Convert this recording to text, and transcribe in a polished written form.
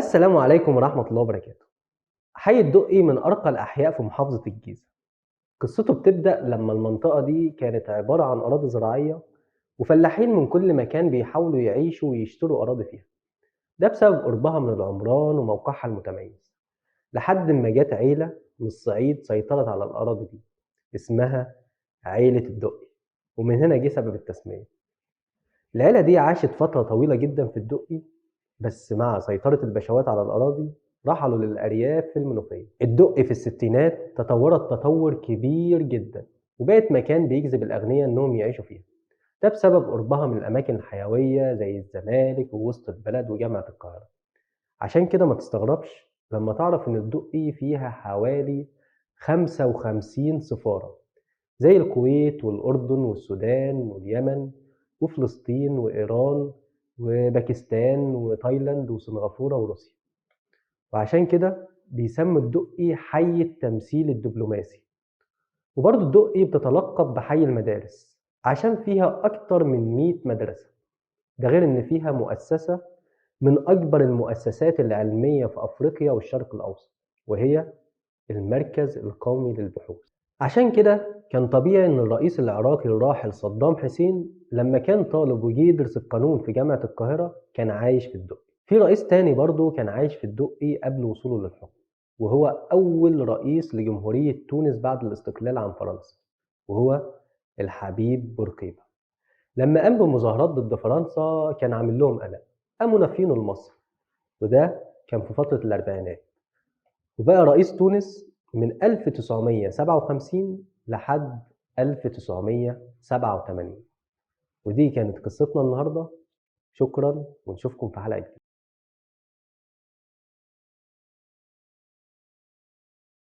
السلام عليكم ورحمة الله وبركاته. حي الدقي من أرقى الأحياء في محافظة الجيزة. قصته بتبدأ لما المنطقة دي كانت عبارة عن أراضي زراعية، وفلاحين من كل مكان بيحاولوا يعيشوا ويشتروا أراضي فيها. ده بسبب قربها من العمران وموقعها المتميز. لحد ما جت عيلة من الصعيد سيطرت على الأراضي دي، اسمها عيلة الدقي، ومن هنا جه سبب التسمية. العيلة دي عاشت فترة طويلة جدا في الدقي، بس مع سيطرة البشوات على الأراضي رحلوا للأرياف في المنوفية. الدقي في الستينات تطورت تطور كبير جدا، وبقت مكان بيجذب الأغنياء إنهم يعيشوا فيها. ده بسبب قربها من الأماكن الحيوية زي الزمالك ووسط البلد وجامعة القاهرة. عشان كده ما تستغربش لما تعرف إن الدقي فيها حوالي 55 سفارة، زي الكويت والأردن والسودان واليمن وفلسطين وإيران وباكستان وتايلاند وسنغافورة وروسيا. وعشان كده بيسموا الدقي حي التمثيل الدبلوماسي. وبرضه الدقي بتتلقب بحي المدارس عشان فيها أكتر من 100 مدرسة. ده غير إن فيها مؤسسة من أكبر المؤسسات العلمية في أفريقيا والشرق الأوسط، وهي المركز القومي للبحوث. عشان كده كان طبيعي إن الرئيس العراقي الراحل صدام حسين لما كان طالب وجي يدرس القانون في جامعة القاهرة كان عايش في الدقي. في رئيس تاني برضه كان عايش في الدقي قبل وصوله للحكم، وهو أول رئيس لجمهورية تونس بعد الاستقلال عن فرنسا، وهو الحبيب بورقيبة. لما قام بمظاهرات ضد فرنسا كان عامل لهم قلق، قاموا نافينه لمصر، وده كان في فترة الأربعينات. وبقى رئيس تونس من 1957 لحد 1987. ودي كانت قصتنا النهاردة. شكرا ونشوفكم في حلقة جديدة.